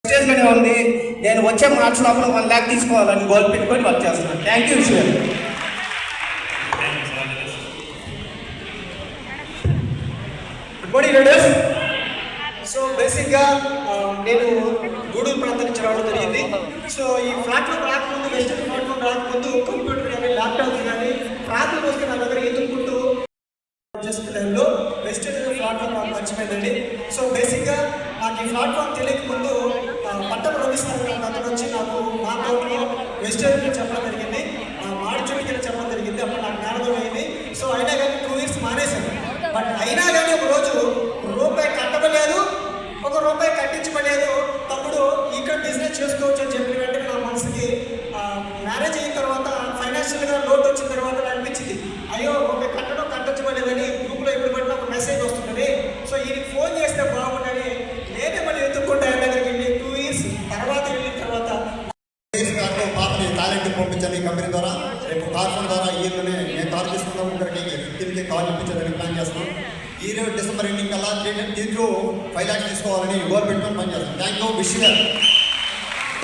స్టేజ్గానే ఉంది. నేను వచ్చే మార్చ్ లోపల 1 lakh తీసుకోవాలని గోల్ పెట్టుకొని వర్క్ చేస్తున్నాను. థ్యాంక్ యూ విషయం. Good morning leaders. సో బేసిక్గా నేను గూడూరు ప్రాంతం నుంచి రావడం జరిగింది. సో ఈ ప్లాట్ఫామ్ రాకముందు, వెస్టర్న్ ప్లాట్ఫామ్ రాకముందు కంప్యూటర్ కానీ ల్యాప్టాప్స్ కానీ రాత్రి వస్తే నా దగ్గర ఎదుర్కొంటూ టైంలో వెస్టర్న్ ప్లాట్ఫామ్ నాకు మర్చిపోయిందండి. సో బేసిక్గా నాకు ఈ ప్లాట్ఫామ్ తెలియకముందు పట్టణ రవిసార్ అతను వచ్చి నాకు మా తోటలో వెస్టర్న్ చెప్పడం జరిగింది, మాడిచోటికి చెప్పడం జరిగింది. అప్పుడు నాకు జ్ఞానోదయం అయింది. సో అయినా కానీ 2 years మానేశాను. బట్ అయినా కానీ ఒక రోజు రూపాయి కట్టబలేదు, ₹1 కట్టించబలేదు. తమ్ముడు ఇక్కడ బిజినెస్ చేసుకోవచ్చు అని చెప్పిన వెంటనే నా మనసుకి మ్యారేజ్ అయిన తర్వాత ఫైనాన్షియల్గా లోటు వచ్చిన తర్వాత అనిపించింది, అయ్యో ₹1 కట్టొచ్చబడేదని గ్రూప్లో ఎప్పుడు పడినా ఒక మెసేజ్ వస్తుందని. సో ఈయనకి ఫోన్ చేస్తే బాగుండని నేనే మళ్ళీ ఎత్తుక్కుంటే ఆయన దగ్గరికి వెళ్ళి 2 years తర్వాత వెళ్ళిన తర్వాత పాపని టాలెంట్ పంపించాను ఈ కంపెనీ ద్వారా. రేపు కార్ ఫోన్ ద్వారా ఈరోజు నేను కార్ తీసుకుందాం, ఇక్కడికి 15K కార్ ఇప్పించాలని ప్లాన్ చేస్తున్నాను. ఈ రోజు డిసెంబర్ ఎండింగ్ కల్లా దీంట్లో 5 lakhs తీసుకోవాలని గోల్ పెట్టుకొని పనిచేస్తాను. Thank you. విష్ గారు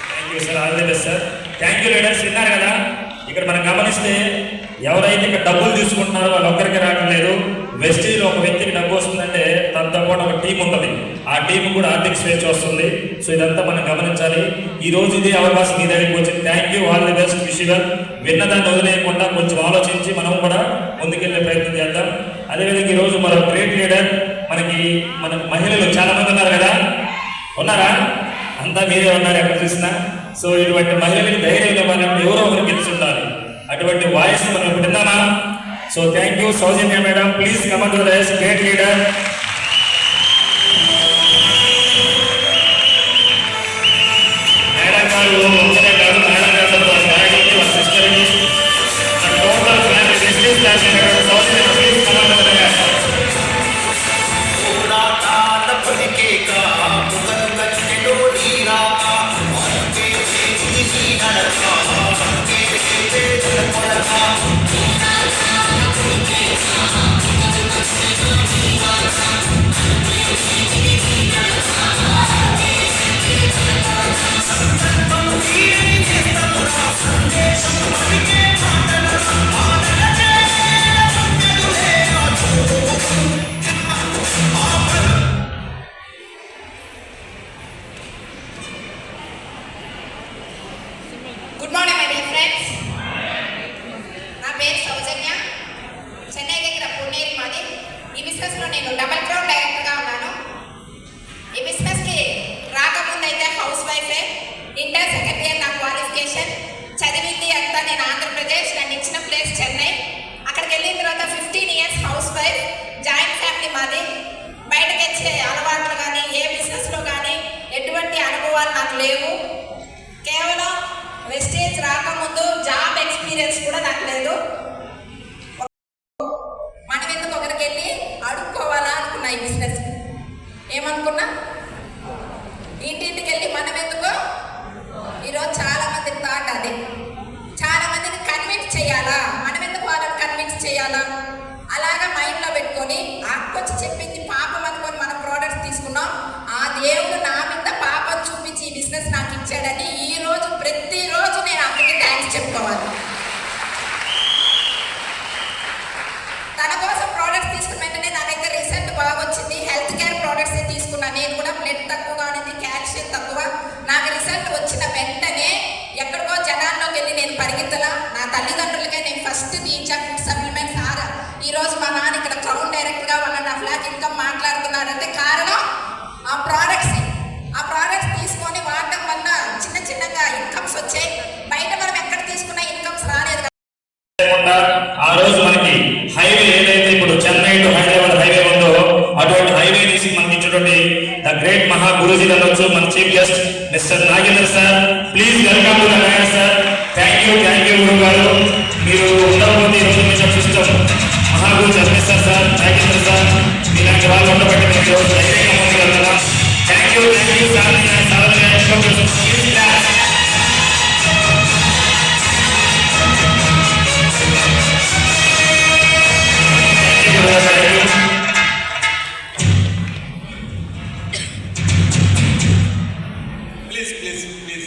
thank you sir. All the best sir. Thank you leaders. విన్నారు కదా, ఇక్కడ మనం గమనిస్తే ఎవరైతే ఇక్కడ డబ్బులు తీసుకుంటున్నారో వాళ్ళు ఒక్కరికి రావట్లేదు. వెస్టేజ్లో ఒక వ్యక్తికి డబ్బు వస్తుందంటే తనతో కూడా ఒక టీం ఉంటుంది, ఆ టీం కూడా ఆర్థిక స్వేచ్ఛ వస్తుంది. సో ఇదంతా మనం గమనించాలి. ఈ రోజు ఇదే అవకాశం మీ దగ్గరికి వచ్చింది. Thank you. All the best. Wish you. విన్నదాన్ని వదిలేయకుండా కొంచెం ఆలోచించి మనం కూడా ముందుకెళ్ళే ప్రయత్నం చేద్దాం. అదేవిధంగా ఈరోజు మరో గ్రేట్ లీడర్ మన మహిళలు చాలా మంది ఉన్నారు కదా, ఉన్నారా? అంతా మీరే ఉన్నారు ఎక్కడ చూసినా. సో ఇటువంటి మహిళలకి ధైర్యంగా మనం ఎవరో ఒకరు గెలిచి ఉండాలి. అటువంటి వాయిస్ మనం ఇప్పుడు విన్నామా? So thank you. Soujanya madam, please come to the great leader. Madam గారు ఒకటే కాదు, మేడం గారు సిస్టర్కి total family business class Soujanya please come to the good morning my dear friends. నా పేరు సౌజన్య, చెన్నై దగ్గర పుణేరి మాది. ఈ బిజినెస్లో నేను డబల్ క్రౌన్ డైరెక్టర్గా ఉన్నాను. ఈ బిజినెస్కి రాకముందు అయితే హౌస్ వైఫే. ఇంటర్ సెకండ్ ఇయర్ నా క్వాలిఫికేషన్. చదివింది అంతా నేను ఆంధ్రప్రదేశ్, నన్ను ఇచ్చిన ప్లేస్ చెన్నై. అక్కడికి వెళ్ళిన తర్వాత 15 years house wife. Joint family మాది. బయటకు వచ్చే అలవాట్లు కానీ ఏ బిజినెస్లో కానీ ఎటువంటి అనుభవాలు నాకు లేవు. కేవలం వెస్టేజ్ రాకముందు జాబ్ ఎక్స్పీరియన్స్ కూడా నాకు లేదు. మనం ఎందుకు ఒకరికి వెళ్ళి అడుక్కోవాలా అనుకున్నా. ఈ బిజినెస్ ఏమనుకున్నా, ఇంటింటికి వెళ్ళి మనం ఎందుకు. ఈరోజు చాలా మంది థాట్ అది, చాలా మందిని కన్విన్స్ చేయాలా, మనం ఎందుకు వాళ్ళని కన్విన్స్ చేయాలా, అలాగా మైండ్లో పెట్టుకొని అక్కొచ్చి చెప్పింది పాపం అనుకొని మనం ప్రోడక్ట్స్ తీసుకున్నాం. ఆ దేవుడు నా మీద పాపం చూపించి ఈ బిజినెస్ నాకు ఇచ్చాడని ఈరోజు ప్రతిరోజు నేను అక్కడికి థ్యాంక్స్ చెప్పుకోవాలి. తన కోసం ప్రోడక్ట్స్ తీసుకున్న వెంటనే నాకైతే రిజల్ట్ బాగా వచ్చింది. హెల్త్ కేర్ ప్రోడక్ట్స్ తీసుకున్నాను. నేను కూడా బ్లడ్ తక్కువగా ఉంది, కాల్షియం తక్కువ. నాకు రిజల్ట్ వచ్చిన వెంటనే ఎక్కడికో జనాల్లోకి వెళ్ళి నేను పరిగెత్తలా. నా తల్లిదండ్రులకే నేను ఫస్ట్ తీయించా ఫుడ్ సప్లిమెంట్స్. ఈరోజు మా నాన్న ఇక్కడ క్రౌన్ డైరెక్టర్గా 1.5 lakh ఇన్కమ్ మాట్లాడుతున్నారంటే కారణం ఆ ప్రోడక్ట్స్. ఆ ప్రోడక్ట్స్ తీసుకొని వాడటం వల్ల చిన్న చిన్నగా ఇన్కమ్స్ వచ్చాయి. బయట మనం ఎక్కడ తీసుకున్న ఇన్కమ్స్ రాలేదు. ఆ రోజు మనకి హైవే ఏదైతే ఇప్పుడు చెన్నై టు హైదరాబాద్ హైవే ఉందో అటువంటి హైవే నుంచి మనకి ఇచ్చినటువంటి ద గ్రేట్ మహా గురూజీ అనొచ్చు మన chief guest mister Nagendra sir. Please welcome to the Nagendra sir. Thank you గురువు గారు. మీరు ఉండకపోతే ఈరోజు మీ సిస్టమ్ మహాగురు చంద్రేశ్వర్ సార్, నాగేంద్ర సార్, ఇలాంటి వాళ్ళు ఉండబట్టి మీరు ధైర్యంగా ముందుకు వెళ్తారా. Thank you sir. Please please please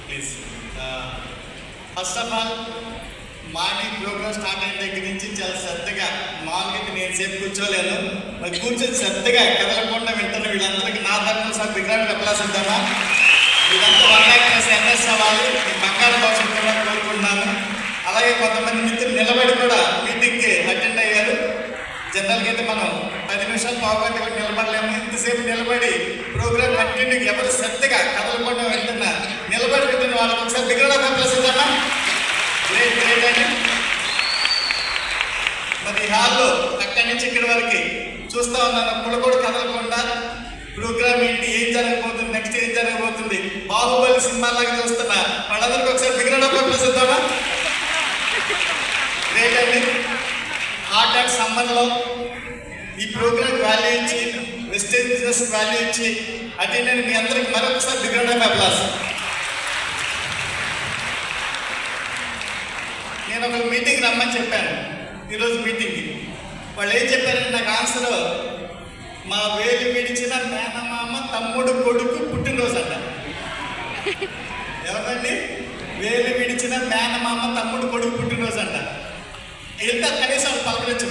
please first of all morning program start అయిన దగ్గర నుంచి చాలా శ్రద్ధగా మామూలుగా నేను సేపు కూర్చోలేను మరి కూర్చొని శ్రద్ధగా కదలకుండా వింటున్న వీళ్ళందరికీ నా తరఫున సార్ విగ్రహానికి అప్లాస్ ఇద్దామా? వీళ్ళంతా ఎన్ఎస్ వాళ్ళు బంగారు భవిష్యత్తు కోరుకుంటున్నాను. అలాగే కొంతమంది మిత్రులు నిలబడి కూడా మీటింగ్కి అటెండ్ అయ్యారు. జనరల్గా అయితే మనం 10 నిమిషాలు పావుగంట కూడా నిలబడలేము. ఇంతసేపు నిలబడి ప్రోగ్రామ్ కంటిన్యూ ఎవరు శ్రద్ధగా కదలకుండా వెళ్తున్నా నిలబడి వింటున్న వాళ్ళకి ఒకసారి విగ్రహానికి అప్లాస్ ఇద్దామా? గ్రేట్ గ్రేట్ అండి. మరి హాల్లో అక్కడి నుంచి ఇక్కడి వరకు చూస్తా ఉన్నాను. అప్పుడు కూడా కదలకుండా ప్రోగ్రామ్ ఏంటి, ఏం జరగబోతుంది, నెక్స్ట్ ఏం జరగబోతుంది, బాహుబలి సినిమా లాగా చూస్తున్నా వాళ్ళందరికీ ఒకసారి విగ్రహానికి అప్లాస్ ఇద్దామా? గ్రేట్ అండి. హాట్ అండ్ సమ్మర్లో ఈ ప్రోగ్రామ్ వాల్యూ ఇచ్చి వెస్టేజ్ బిజినెస్ వాల్యూ ఇచ్చి అటెండ్ అయిన మీ అందరికి మరొకసారి విగ్రహానికి అప్లాస్. నేను ఒక మీటింగ్ రమ్మని చెప్పాను. ఈరోజు మీటింగ్కి వాళ్ళు ఏం చెప్పారంటే నాకు ఆన్సర్ మా వేలు విడిచిన మేనమామ తమ్ముడు కొడుకు పుట్టినరోజు అంట. ఎవరండి? వేలు విడిచిన మేనమామ తమ్ముడు కొడుకు పుట్టినరోజు అంట. ఎంత కనీసం పలకరించు.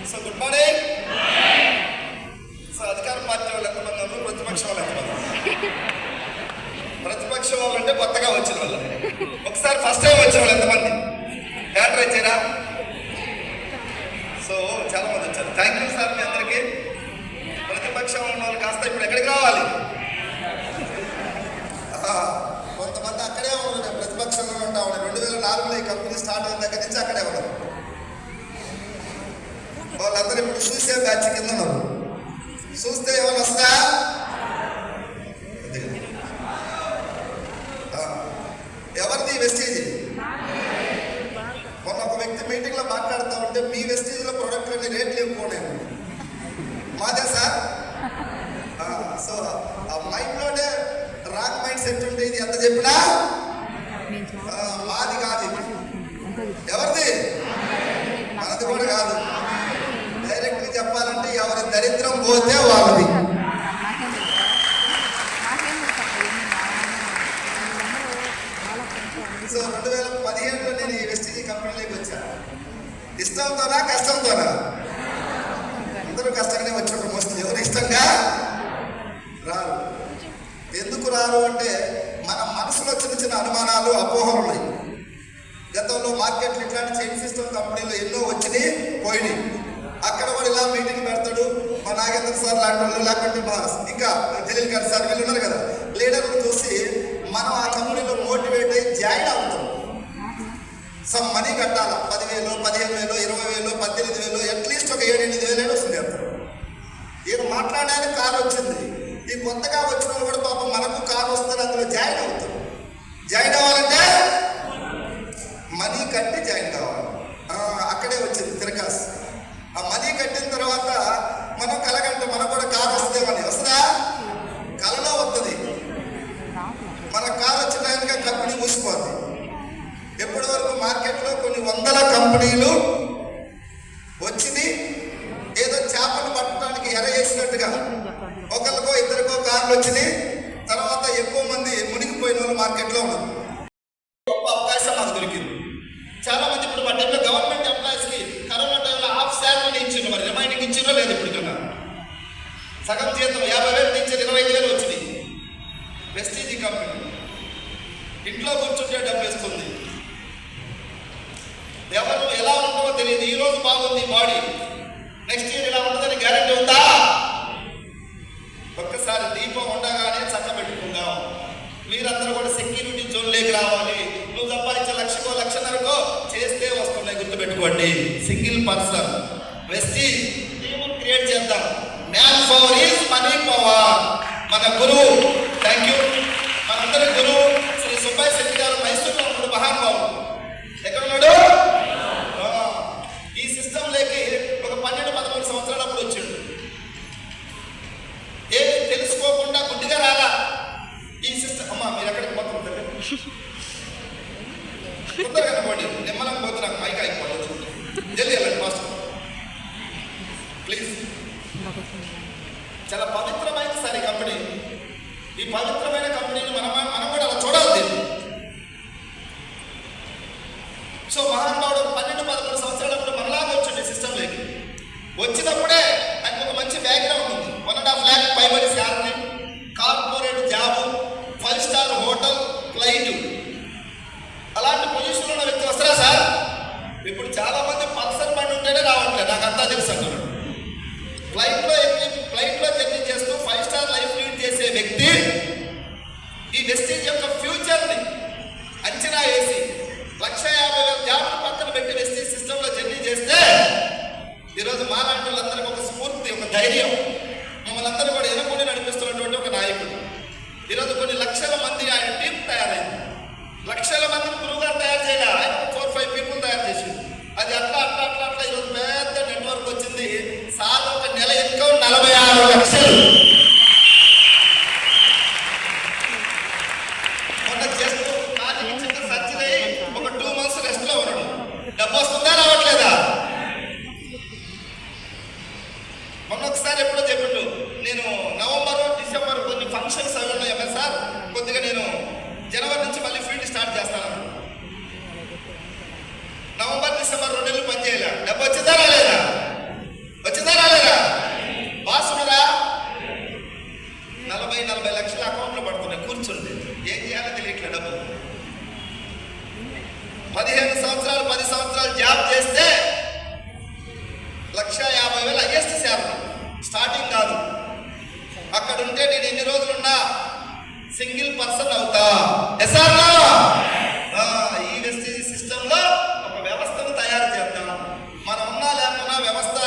So good morning. సో అధికార పార్టీ వాళ్ళు ఎంతమంది ఉన్నారు, ప్రతిపక్ష వాళ్ళు ఎంతమంది? ప్రతిపక్ష వాళ్ళు అంటే కొత్తగా వచ్చిన వాళ్ళు. ఒకసారి ఫస్ట్ టైం వచ్చిన వాళ్ళు ఎంతమంది? హ్యాండ్ రైజ్ చేయరా? సో చాలా మంది వచ్చారు. థ్యాంక్ యూ సార్ మీ అందరికీ. ప్రతిపక్షం ఉన్న వాళ్ళు కాస్త ఇప్పుడు ఎక్కడికి రావాలి? కొంతమంది అక్కడే ఉన్నారు, ప్రతిపక్షంలో ఉంటా ఉన్నారు. 2004లో ఈ కంపెనీ స్టార్ట్ అయిన దగ్గర నుంచి అక్కడే ఉన్నారు. వాళ్ళందరూ ఇప్పుడు చూసే బ్యాచ్ కింద ఉన్నారు. చూస్తే ఏమైనా వస్తా? ఎవరిది వెస్టేజ్? మొన్న ఒక వ్యక్తి మీటింగ్లో మాట్లాడుతూ ఉంటే మీ వెస్టేజ్లో ప్రొడక్ట్లన్నీ రేట్లు ఎక్కువ ఉన్నాయి. మాదే సార్. సో ఆ మైండ్లోనే రాంగ్ మైండ్ సెట్ ఉంటే ఇది ఎంత చెప్పినా మాది కాదు. ఎవరిది? మనది కూడా కాదు. డైరెక్ట్గా చెప్పాలంటే ఎవరి దరిద్రం పోతే వాళ్ళది. సో 2015లో నేను ఈ వెస్టీజీ కంపెనీలోకి వచ్చాను. ఇష్టంతోనా కష్టంతోనా? అందరూ కష్టంగానే వచ్చారు. మోస్ట్లీ ఎవరు ఇష్టంగా రారు. ఎందుకు రారు అంటే మన మనసులో చిన్న చిన్న అనుమానాలు, అపోహలు ఉన్నాయి. గతంలో మార్కెట్లు ఇట్లాంటి చైన్ సిస్టమ్ కంపెనీలు ఎన్నో వచ్చినాయి, పోయినాయి. అక్కడ కూడా ఇలా మీటింగ్ పెడతాడు మా నాగేంద్ర సార్ లాంటి వాళ్ళు, లేకపోతే మా ఇంకా జలీల్ గారు సార్ వీళ్ళు ఉన్నారు కదా, లీడర్లు చూసి మనం ఆ కంపెనీలో మోటివేట్ అయ్యి జాయిన్ అవుతాం. సమ్ మనీ కట్టాలా, 10,000, 15,000, 20,000, 18,000 అట్లీస్ట్ నుంచి 25,000 వచ్చింది. వెస్టీజ్ కంపెనీ ఇంట్లో కూర్చుంటే డబ్బు ఇస్తుంది. ఎవరు ఎలా ఉంటుందో తెలియదు. ఈ రోజు బాగుంది బాడీ, నెక్స్ట్ ఇయర్ ఇలా ఉంటుందని గ్యారెంటీ ఉందా? ఒక్కసారి దీపం ఉండగానే చక్కబెట్టుకుందాం. మీరందరూ కూడా సెక్యూరిటీ జోన్లోకి రావాలి. నువ్వు సంపాదించే లక్షకో లక్షన్నరకో చేస్తే వస్తున్నాయి, గుర్తుపెట్టుకోండి. సింగిల్ పర్సన్ వెస్టీజ్ టీమ్ క్రియేట్ చేద్దాం. Man power is money power. మన గురువు, థ్యాంక్ యూ, మనందరి గురువు శ్రీ సుబ్బయ్య శెట్టి గారు మైసూరులో ఉన్నాడు, మహానుభావుడు. ఎక్కడ ఉన్నాడు? ఈ సిస్టమ్ లేకి ఒక 12-13 సంవత్సరాలు అప్పుడు వచ్చాడు. ఏమి తెలుసుకోకుండా గుడ్డిగా రాలా ఈ సిస్టమ్. అమ్మా మీరు ఎక్కడికి పోతుంటారు? తొందరగా కనపడి నిమ్మలం పోతే నాకు మైక్ అయిపోతుంది. జల్దీ వెళ్ళండి మాస్టర్ ప్లీజ్. చాలా పవిత్రమైన సార్ ఈ కంపెనీ. ఈ పవిత్రమైన కంపెనీని మనం కూడా అలా చూడాలి. సో మహానుభావుడు 12-13 సంవత్సరాలప్పుడు మనలాగా వచ్చింది సిస్టంలోకి. వచ్చినప్పుడే ఆయనకు ఒక మంచి బ్యాక్గ్రౌండ్ ఉంది. 1.5 lakh పైబడి salary, corporate job, 5 star hotel, flight. అలాంటి పొజిషన్లో ఉన్న వ్యక్తి వస్తారా సార్? ఇప్పుడు చాలా మంది పల్సర్ బండి ఉంటేనే రావట్లేదు, నాకు అంతా తెలుసు అంటున్నాడు. ఫ్లైట్లో జర్నీ చేస్తూ 5 స్టార్ లైఫ్ లీడ్ చేసే వ్యక్తి ఈ వెస్టీజ్ యొక్క ఫ్యూచర్ని అంచనా వేసి 1,50,000 జాబ్లు పక్కన పెట్టి వెస్టీజ్ సిస్టంలో జర్నీ చేస్తే ఈరోజు మాలాంటి వాళ్ళందరికీ ఒక స్ఫూర్తి, ఒక ధైర్యం, మమ్మల్ని అందరూ కూడా ఎన్నుకొని నడిపిస్తున్నటువంటి ఒక నాయకుడు. ఈరోజు కొన్ని లక్షల మంది ఆయన టీం తయారైంది. లక్షల మందిని గురువుగా తయారు చేయాలి. ఆయన 4-5 పీపుల్ తయారు చేసి అది అట్లా ఈరోజు పెద్ద నెట్వర్క్ వచ్చింది. సార్ ఒక నెల ఇన్కమ్ 46 లక్షలు. మొన్న చేస్తూ కానీ చిన్న సర్జరీ ఒక 2 months రెస్ట్ లో ఉన్నాడు. డబ్బు వస్తుందా రావట్లేదా? మొన్న ఒకసారి ఎప్పుడో చెప్పిండు, నేను నవంబర్ డిసెంబర్ కొన్ని ఫంక్షన్స్ అవి ఉన్నాయి సార్, కొద్దిగా నేను జనవరి నుంచి మళ్ళీ ఫీల్డ్ స్టార్ట్ చేస్తాను. నవంబర్ డిసెంబర్ 2 నెలలు పని చేయాలి. డబ్బు వచ్చిందా రాలేదా? వచ్చిందా రాలేదా? బాసురా 40 లక్షల అకౌంట్లో పడుతున్నాయి. కూర్చుంది, ఏం చేయాలో తెలియట్లే. డబ్బు 15 సంవత్సరాలు 10 సంవత్సరాలు జాబ్ చేస్తే 1,50,000 హైయెస్ట్ శాలరీ. స్టార్టింగ్ కాదు. అక్కడ ఉంటే నేను ఎన్ని రోజులున్నా సింగిల్ పర్సన్ అవుతా. ఎస్ఆర్లో ఈ వెస్టీజ్ సిస్టంలో ఒక వ్యవస్థను తయారు చేద్దాం. మనం ఉన్నా లేకున్నా వ్యవస్థ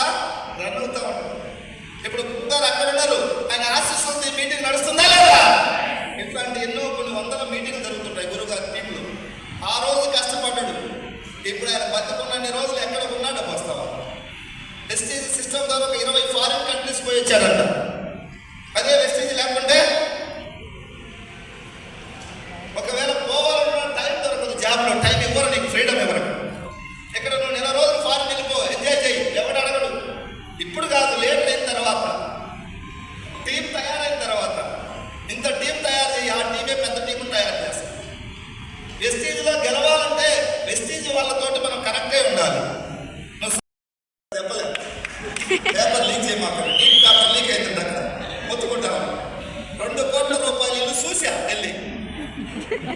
రన్ అవుతా ఉంటుంది. ఇప్పుడు గురుగారు అక్కడ ఉన్నారు, ఆయన ఆశిస్తుంది. మీటింగ్ నడుస్తుందా లేదా? ఇట్లాంటి ఎన్నో కొన్ని 100 మీటింగ్లు జరుగుతుంటాయి గురుగారి టీంలో. ఆ రోజు కష్టపడ్డాడు. ఇప్పుడు ఆయన బతుకున్నన్ని రోజులు ఎక్కడ ఉన్నా డబ్బు వస్తావా? వెస్టీజ్ సిస్టమ్ ద్వారా ఒక 20 ఫారిన్ కంట్రీస్ పోయి వచ్చాడంట. అదే వెస్టీజ్ లేకుంటే ఒకవేళ పోవాలన్న టైం దొరకదు. జాబ్లో టైం ఇవ్వరు, నీకు ఫ్రీడమ్ ఇవ్వరు. ఇక్కడ నువ్వు నెల రోజులు ఫారిన్ వెళ్ళిపో, ఎంజాయ్ చేయి, ఎవడు అడగడు. ఇప్పుడు కాదు, లేట్ అయిన తర్వాత, టీం తయారైన తర్వాత. ఇంత టీం తయారు చేయి, ఆ టీమే పెద్ద టీం తయారు చేస్తాం. వెస్టీజ్లో గెలవాలంటే వెస్టీజ్ వాళ్ళతోటి మనం కనెక్ట్ అయి ఉండాలి. చెప్పలేదు, పేపర్ లీక్ చేయమాక, టీం పేపర్ లీక్ అవుతుంది. అక్కడ మొత్తుకుంటాం. 2 కోట్ల రూపాయలు ఇల్లు చూసా వెళ్ళి,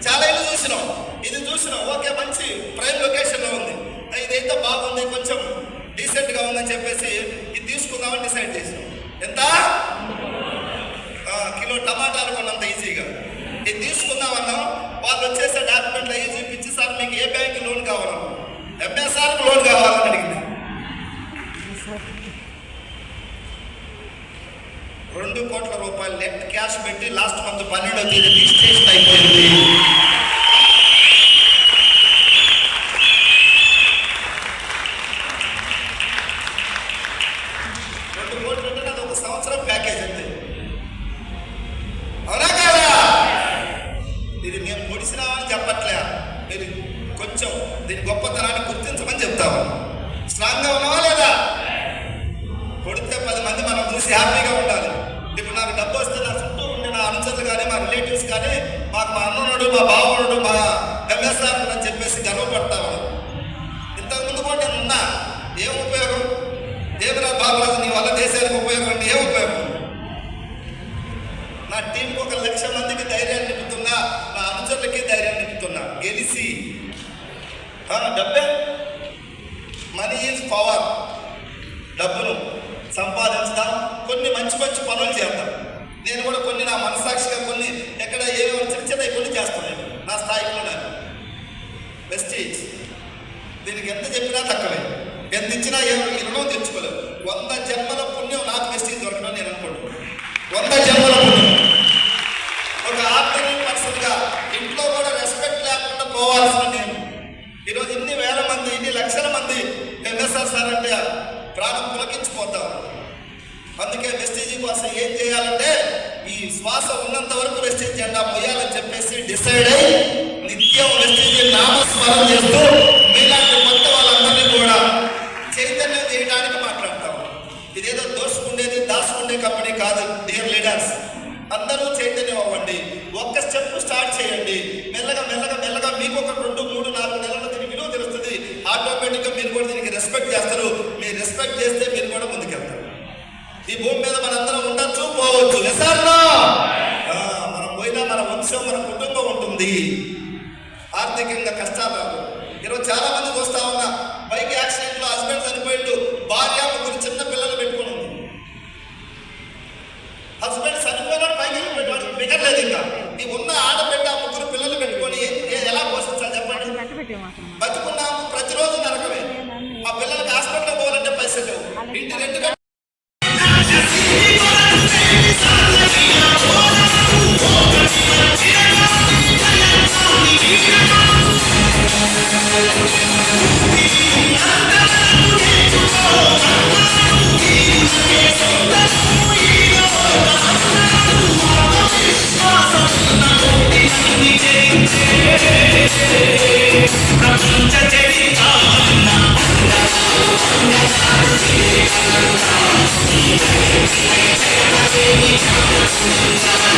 చాలా ఇల్లు చూసినాం. ఇది చూసినాం, ఓకే మంచి ప్రైమ్ లొకేషన్లో ఉంది, ఇదైతే బాగుంది, కొంచెం డీసెంట్గా ఉందని చెప్పేసి ఇది తీసుకుందామని డిసైడ్ చేసినాం. ఎంత? కిలో టమాటాలు కొన్నంత ఈజీగా ఇది తీసుకుందామన్నాం. వాళ్ళు వచ్చేసే డాక్యుమెంట్లు అయ్యి చూపించి, సార్ మీకు ఏ బ్యాంక్ లోన్ కావాలన్నా, ఎంఎస్ఆర్కి లోన్ కావాలని అడిగింది. 2 కోట్ల రూపాయలు నెట్ క్యాష్ పెట్టి లాస్ట్ మంత్ 12వ తేదీ రిజిస్ట్రేషన్ అయిపోయింది. 2 కోట్లు అంటే అది 1 సంవత్సరం ప్యాకేజ్ అంతే. అవునా కదా? ఇది మేము పొడిసినామని చెప్పట్లే, మీరు కొంచెం దీని గొప్పతనాన్ని గుర్తించమని చెప్తాము. స్ట్రాంగ్గా ఉన్నావా లేదా? కొడితే 10 మంది మనం చూసి హ్యాపీగా ఉండాలి. ఇప్పుడు నాకు డబ్బు వస్తే నా చుట్టూ ఉండే నా అనుచరులు కానీ మా రిలేటివ్స్ కానీ మాకు మా అన్నున్నాడు, మా బావున్నాడు, మా ఎంఎస్ఆర్ అని చెప్పేసి గర్వపడతాము. ఇంతకుముందు కూడా నేను ఉన్నా, ఏం ఉపయోగం? దేవరా బాబురాజు నీ వల్ల దేశానికి ఉపయోగం అంటే ఏం ఉపయోగం? నా టీంకి 1,00,000 మందికి ధైర్యాన్ని నింపుతున్నా, నా అనుచరులకి ధైర్యాన్ని నింపుతున్నా. గెలిచి డబ్బే మనీ ఈజ్ పవర్. డబ్బును సంపాదించడం, కొన్ని మంచి మంచి పనులు చేద్దాం. నేను కూడా కొన్ని నా మనసాక్షిగా కొన్ని ఎక్కడ ఏమో చిన్న కొన్ని చేస్తాను నా స్థాయిలో. నేను వెస్టీజ్ దీనికి ఎంత చెప్పినా తక్కువే, ఎంత ఇచ్చినా ఈ రుణం తెచ్చుకోలేదు. 100 జన్మల పుణ్యం నాకు వెస్టీజ్ దొరకడం నేను అనుకుంటున్నాను. 100 జన్మల పుణ్యం. ఒక ఆర్డినరీ పర్సన్గా ఇంట్లో కూడా రెస్పెక్ట్ లేకుండా పోవాల్సిన నేను ఈరోజు ఇన్ని వేల మంది, ఇన్ని లక్షల మంది ఎంఎస్ఆర్ సార్ అంటే ప్రాణం పులకించిపోతాం. అందుకే వెస్టీజ్ కోసం ఏం చేయాలంటే ఈ శ్వాస ఉన్నంత వరకు వెస్టీజ్ జెండా పోయాలని చెప్పేసి డిసైడ్ అయ్యి నిత్యం వెస్టీజ్ నామస్మరణ చేస్తూ మీలాంటి కొత్త వాళ్ళందరినీ కూడా చైతన్యం చేయడానికి మాట్లాడతాం. ఇదేదో దోసుకుండేది దాచుకుండే కంపెనీ కాదు. డియర్ లీడర్స్, అందరూ చైతన్యం అవ్వండి. ఒక్క స్టెప్ స్టార్ట్ చేయండి. మెల్లగా మెల్లగా మెల్లగా మీకు ఒక 2, 3, 4 నెలల్లో దీనికి విలువ తెలుస్తుంది. ఆటోమేటిక్గా మీరు కూడా దీనికి రెస్పెక్ట్ చేస్తారు. మీరు రెస్పెక్ట్ చేస్తే మీరు కూడా ముందుకెళ్తారు. ఈ భూమి మీద మనందరం ఉండొచ్చు, పోవచ్చు. మనం పోయినా మన వంశం, మన కుటుంబం ఉంటుంది. ఆర్థికంగా కష్టాలు రావు. ఈరోజు చాలా మంది వస్తా ఉన్నా, బైక్ యాక్సిడెంట్ లో హస్బెండ్ చనిపోయిండు, భార్య 3 చిన్న పిల్లలు పెట్టుకుని ఉంది. హస్బెండ్ చనిపోయినాడు, బైక్ వాడికి మిగలేదు. ఇంకా ఈ ఉన్న ఆడబిడ్డ 3 పిల్లలు పెట్టుకొని ఎలా పోషించాలి చెప్పండి? బతుకున్నాము, ప్రతిరోజు నరకమే. ఆ పిల్లలకి హాస్పిటల్ పోవాలంటే పైసలు లేవు. ఇంటి rent We'll be right back.